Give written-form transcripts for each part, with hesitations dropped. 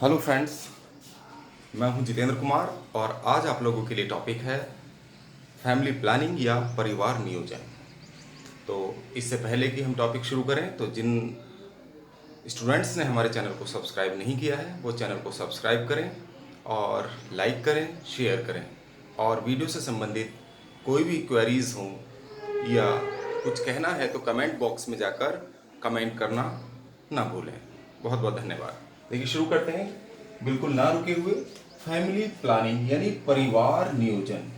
Hello friends, मैं हूं जितेंद्र कुमार और आज आप लोगों के लिए टॉपिक है फैमिली प्लानिंग या परिवार नियोजन। तो इससे पहले कि हम टॉपिक शुरू करें तो जिन स्टूडेंट्स ने हमारे चैनल को सब्सक्राइब नहीं किया है वो चैनल को सब्सक्राइब करें और लाइक करें, शेयर करें। और वीडियो से संबंधित कोई भी क्वेरीज हों या कुछ कहना है तो कमेंट बॉक्स में जाकर कमेंट करना ना भूलें। बहुत बहुत धन्यवाद। देखिए, शुरू करते हैं बिल्कुल ना रुके हुए। फैमिली प्लानिंग यानी परिवार नियोजन।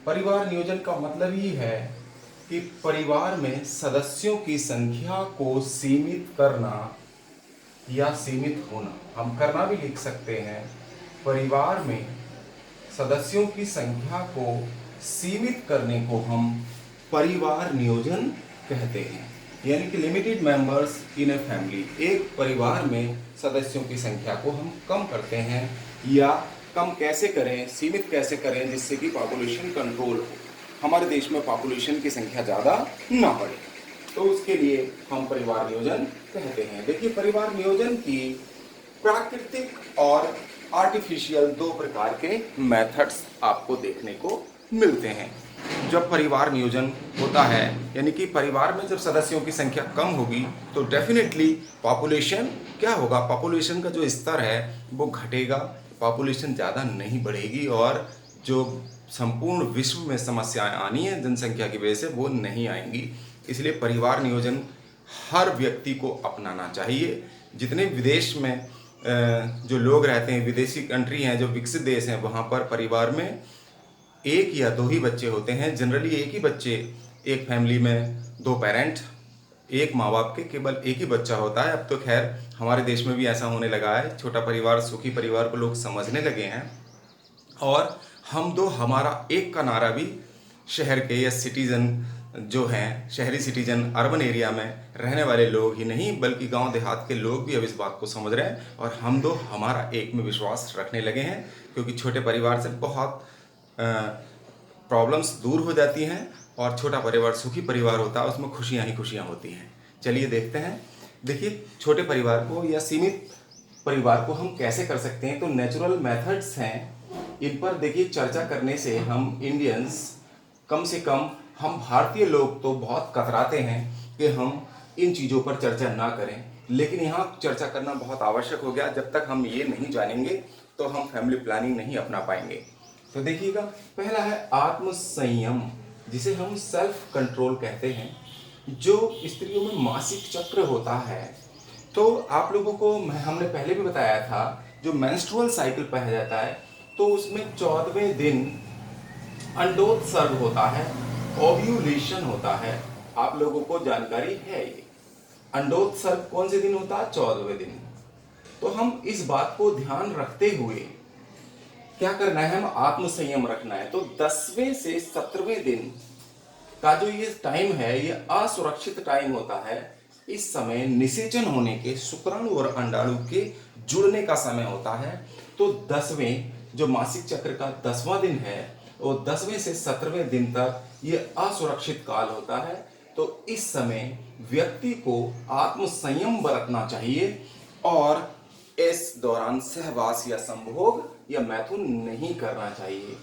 परिवार नियोजन का मतलब ही है कि परिवार में सदस्यों की संख्या को सीमित करना या सीमित होना। हम करना भी लिख सकते हैं, परिवार में सदस्यों की संख्या को सीमित करने को हम परिवार नियोजन कहते हैं। यानी कि limited members in a family, एक परिवार में सदस्यों की संख्या को हम कम करते हैं या कम कैसे करें, सीमित कैसे करें जिससे कि पॉपुलेशन कंट्रोल हो, हमारे देश में पॉपुलेशन की संख्या ज़्यादा ना बढ़े। तो उसके लिए हम परिवार नियोजन कहते हैं। देखिए, परिवार नियोजन की प्राकृतिक और आर्टिफिशियल दो प्रकार के मेथड्स आपको देखने को मिलते हैं। जब परिवार नियोजन होता है यानी कि परिवार में जब सदस्यों की संख्या कम होगी तो डेफिनेटली पॉपुलेशन क्या होगा, पॉपुलेशन का जो स्तर है वो घटेगा, पॉपुलेशन ज़्यादा नहीं बढ़ेगी और जो संपूर्ण विश्व में समस्याएं आनी है जनसंख्या की वजह से वो नहीं आएंगी। इसलिए परिवार नियोजन हर व्यक्ति को अपनाना चाहिए। जितने विदेश में जो लोग रहते हैं, विदेशी कंट्री हैं, जो विकसित देश हैं, वहाँ पर परिवार में एक या दो ही बच्चे होते हैं। जनरली एक ही बच्चे, एक फैमिली में दो पेरेंट, एक माँ बाप के केवल एक ही बच्चा होता है। अब तो खैर हमारे देश में भी ऐसा होने लगा है, छोटा परिवार सुखी परिवार को लोग समझने लगे हैं। और हम दो हमारा एक का नारा भी शहर के या सिटीज़न जो हैं, शहरी सिटीजन, अर्बन एरिया में रहने वाले लोग ही नहीं बल्कि गांव देहात के लोग भी अब इस बात को समझ रहे हैं और हम दो हमारा एक में विश्वास रखने लगे हैं। क्योंकि छोटे परिवार से बहुत प्रॉब्लम्स दूर हो जाती हैं और छोटा परिवार सुखी परिवार होता है, उसमें खुशियां ही खुशियां होती हैं। चलिए देखते हैं। देखिए, छोटे परिवार को या सीमित परिवार को हम कैसे कर सकते हैं। तो नेचुरल मेथड्स हैं, इन पर देखिए चर्चा करने से हम इंडियंस, कम से कम हम भारतीय लोग तो बहुत कतराते हैं कि हम इन चीज़ों पर चर्चा ना करें, लेकिन यहाँ चर्चा करना बहुत आवश्यक हो गया। जब तक हम ये नहीं जानेंगे तो हम फैमिली प्लानिंग नहीं अपना पाएंगे। तो देखिएगा, पहला है आत्म संयम, जिसे हम सेल्फ कंट्रोल कहते हैं। जो स्त्रियों में मासिक चक्र होता है, तो आप लोगों को हमने पहले भी बताया था, जो मेंस्ट्रुअल साइकिल पाया जाता है तो उसमें 14वें दिन अंडोत्सर्ग होता है, ओव्यूलेशन होता है। आप लोगों को जानकारी है ये। अंडोत्सर्ग कौन से दिन होता है? 14वें दिन। तो हम इस बात को ध्यान रखते हुए क्या करना है, हम आत्म संयम रखना है। तो 10वें से 17वें दिन का जो ये टाइम है, ये असुरक्षित टाइम होता है। इस समय निषेचन होने के, शुक्राणु और अंडाणु के जुड़ने का समय होता है। तो 10वें जो मासिक चक्र का 10वां दिन है, वो 10वें से 17वें दिन तक ये असुरक्षित काल होता है। तो इस समय व्यक्ति को आत्म संयम बरतना चाहिए और इस दौरान सहवास या संभोग या मैथुन नहीं करना चाहिए।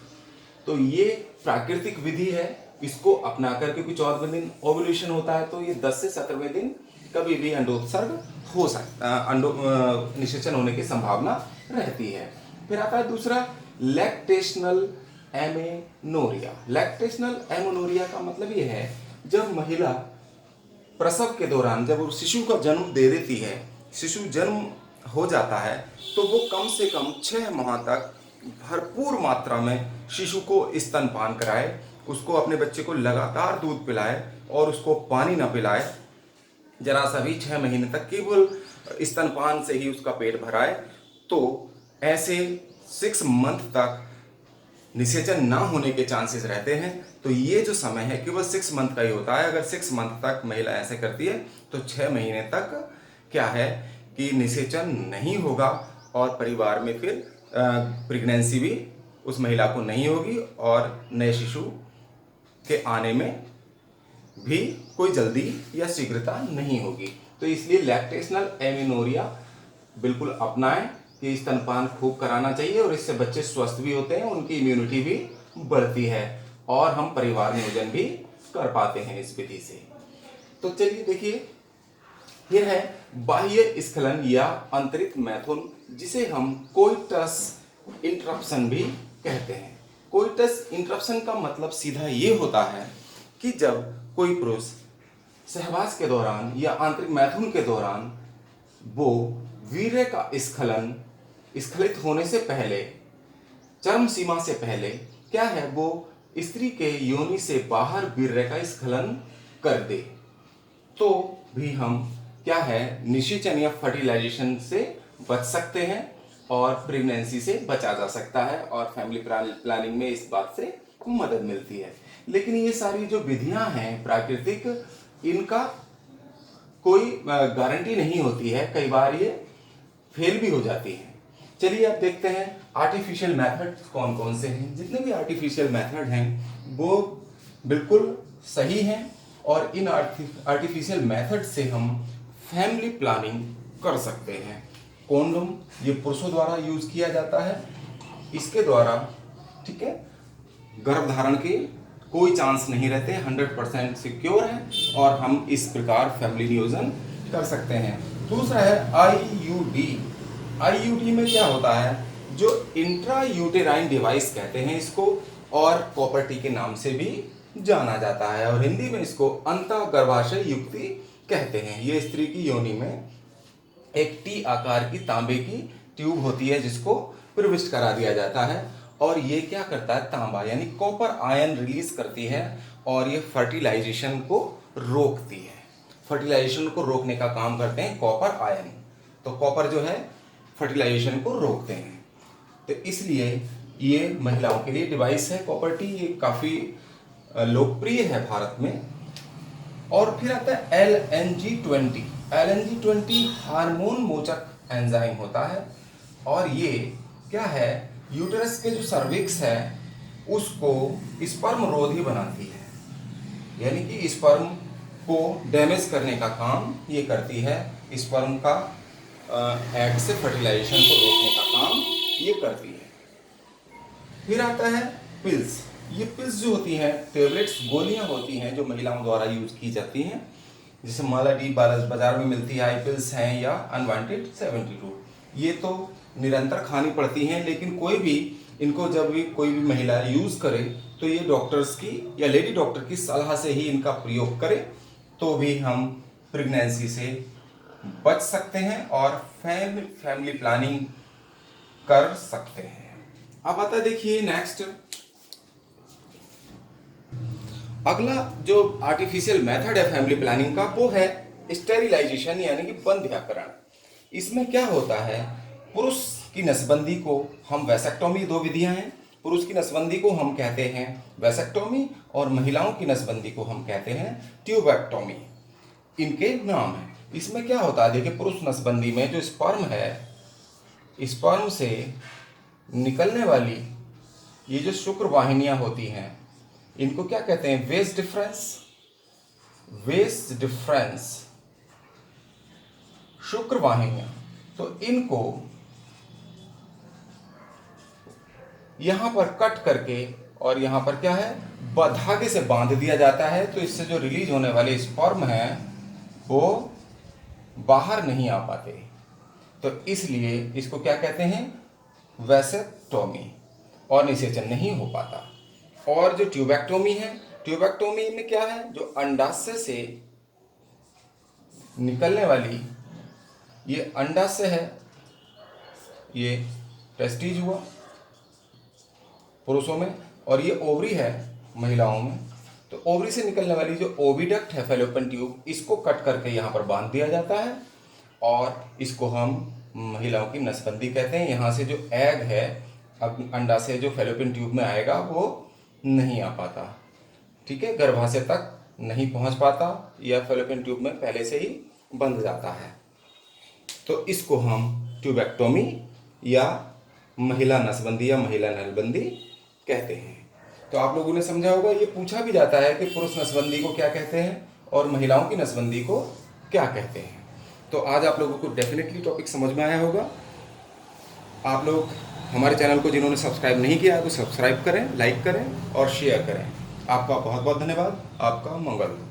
तो ये प्राकृतिक विधि है, इसको अपना कर, क्योंकि 14वें दिन ओव्यूलेशन होता है तो ये 10 से 17वें दिन कभी भी अंडोत्सर्ग हो सकता, निषेचन होने की संभावना रहती है। फिर आता है दूसरा, लैक्टेशनल एमेनोरिया। लैक्टेशनल एमेनोरिया का मतलब ये है, जब महिला प्रसव के दौरान, जब वो शिशु का जन्म दे देती है, शिशु जन्म हो जाता है, तो वो कम से कम 6 माह तक भरपूर मात्रा में शिशु को स्तनपान कराए, उसको, अपने बच्चे को लगातार दूध पिलाए और उसको पानी ना पिलाए, जरा सा भी 6 महीने तक केवल स्तनपान से ही उसका पेट भराए। तो ऐसे 6 मंथ तक निषेचन ना होने के चांसेस रहते हैं। तो ये जो समय है केवल 6 मंथ का ही होता है। अगर 6 मंथ तक महिला ऐसे करती है तो 6 महीने तक क्या है कि निषेचन नहीं होगा और परिवार में फिर प्रेगनेंसी भी उस महिला को नहीं होगी और नए शिशु के आने में भी कोई जल्दी या शीघ्रता नहीं होगी। तो इसलिए लैक्टेशनल एमेनोरिया बिल्कुल अपनाएं, कि स्तनपान खूब कराना चाहिए और इससे बच्चे स्वस्थ भी होते हैं, उनकी इम्यूनिटी भी बढ़ती है और हम परिवार नियोजन भी कर पाते हैं इस विधि से। तो चलिए देखिए, फिर है बाह्य स्खलन या अंतरित मैथुन, जिसे हम कोइटस इंटरप्शन भी कहते हैं। कोइटस इंटरप्शन का मतलब सीधा ये होता है कि जब कोई पुरुष सहवास के दौरान या आंतरिक मैथुन के दौरान वो वीर्य का स्खलित होने से पहले, चरम सीमा से पहले क्या है, वो स्त्री के योनि से बाहर वीर्य का स्खलन कर दे, तो भी हम क्या है, निषेचन या फर्टिलाइजेशन से बच सकते हैं और प्रेगनेंसी से बचा जा सकता है और फैमिली प्लानिंग में इस बात से मदद मिलती है। लेकिन ये सारी जो विधियां हैं प्राकृतिक, इनका कोई गारंटी नहीं होती है, कई बार ये फेल भी हो जाती हैं। चलिए अब देखते हैं आर्टिफिशियल मेथड कौन कौन से हैं। जितने भी आर्टिफिशियल मेथड हैं वो बिल्कुल सही हैं और इन आर्टिफिशियल मेथड से हम फैमिली प्लानिंग कर सकते हैं। कॉन्डोम ये पुरुषों द्वारा यूज किया जाता है, इसके द्वारा ठीक है गर्भधारण के कोई चांस नहीं रहते, 100% सिक्योर है और हम इस प्रकार फैमिली नियोजन कर सकते हैं। दूसरा है आईयूडी। आईयूडी में क्या होता है, जो इंट्रा यूटेराइन डिवाइस कहते हैं इसको और कॉपर टी के नाम से भी जाना जाता है और हिंदी में इसको अंतःगर्भाशय युक्ति कहते हैं। ये स्त्री की योनि में एक टी आकार की तांबे की ट्यूब होती है जिसको प्रविष्ट करा दिया जाता है और ये क्या करता है, तांबा यानी कॉपर आयन रिलीज करती है और ये फर्टिलाइजेशन को रोकती है। फर्टिलाइजेशन को रोकने का काम करते हैं कॉपर आयन। तो कॉपर जो है फर्टिलाइजेशन को रोकते हैं, तो इसलिए ये महिलाओं के लिए डिवाइस है कॉपर टी, ये काफ़ी लोकप्रिय है भारत में। और फिर आता है LNG-20। LNG-20 हार्मोन मोचक एंजाइम होता है और ये क्या है, यूटेरस के जो सर्विक्स है उसको स्पर्म रोधी बनाती है, यानी कि स्पर्म को डैमेज करने का काम ये करती है। स्पर्म का एग से फर्टिलाइजेशन को रोकने का काम ये करती है। फिर आता है पिल्स। ये पिल्स जो होती हैं टेबलेट्स, गोलियां होती हैं जो महिलाओं द्वारा यूज की जाती हैं, जैसे मालाडी बाजार में मिलती है, आई पिल्स हैं या अनवांटेड 72। ये तो निरंतर खानी पड़ती हैं, लेकिन कोई भी इनको जब भी कोई भी महिला यूज करे तो ये डॉक्टर्स की या लेडी डॉक्टर की सलाह से ही इनका प्रयोग करे, तो भी हम प्रेगनेंसी से बच सकते हैं और फैमिली प्लानिंग कर सकते हैं। अब आता देखिए नेक्स्ट, अगला जो आर्टिफिशियल मेथड है फैमिली प्लानिंग का वो है स्टेरिलाइजेशन यानी कि बंध्याकरण। इसमें क्या होता है, पुरुष की नसबंदी को हम वैसेक्टोमी, दो विधियां हैं, पुरुष की नसबंदी को हम कहते हैं वैसेक्टोमी और महिलाओं की नसबंदी को हम कहते हैं ट्यूबेक्टोमी, इनके नाम है। इसमें क्या होता है, देखिए पुरुष नसबंदी में जो स्पर्म है, स्पर्म से निकलने वाली ये जो शुक्र वाहिनियां होती हैं इनको क्या कहते हैं, वेस डिफरेंस शुक्र वाहिनियां। तो इनको यहां पर कट करके और यहां पर क्या है, धागे से बांध दिया जाता है, तो इससे जो रिलीज होने वाले स्पर्म हैं वो बाहर नहीं आ पाते, तो इसलिए इसको क्या कहते हैं, वैसेक्टोमी, और निषेचन नहीं हो पाता। और जो ट्यूबेक्टोमी है, ट्यूबेक्टोमी में क्या है, जो अंडाशय से निकलने वाली, ये अंडाशय है, ये टेस्टिज हुआ पुरुषों में और ये ओवरी है महिलाओं में, तो ओवरी से निकलने वाली जो ओविडक्ट है फैलोपियन ट्यूब, इसको कट करके यहाँ पर बांध दिया जाता है और इसको हम महिलाओं की नसबंदी कहते हैं। यहाँ से जो एग है अब अंडा से जो फैलोपियन ट्यूब में आएगा वो नहीं आ पाता, ठीक है, गर्भाशय तक नहीं पहुँच पाता या फैलोपियन ट्यूब में पहले से ही बंध जाता है, तो इसको हम ट्यूबेक्टोमी या महिला नसबंदी या महिला नलबंदी कहते हैं। तो आप लोगों ने समझा होगा, ये पूछा भी जाता है कि पुरुष नसबंदी को क्या कहते हैं और महिलाओं की नसबंदी को क्या कहते हैं। तो आज आप लोगों को डेफिनेटली टॉपिक समझ में आया होगा। आप लोग हमारे चैनल को जिन्होंने सब्सक्राइब नहीं किया है तो सब्सक्राइब करें, लाइक करें और शेयर करें। आपका बहुत बहुत धन्यवाद। आपका मंगल हो।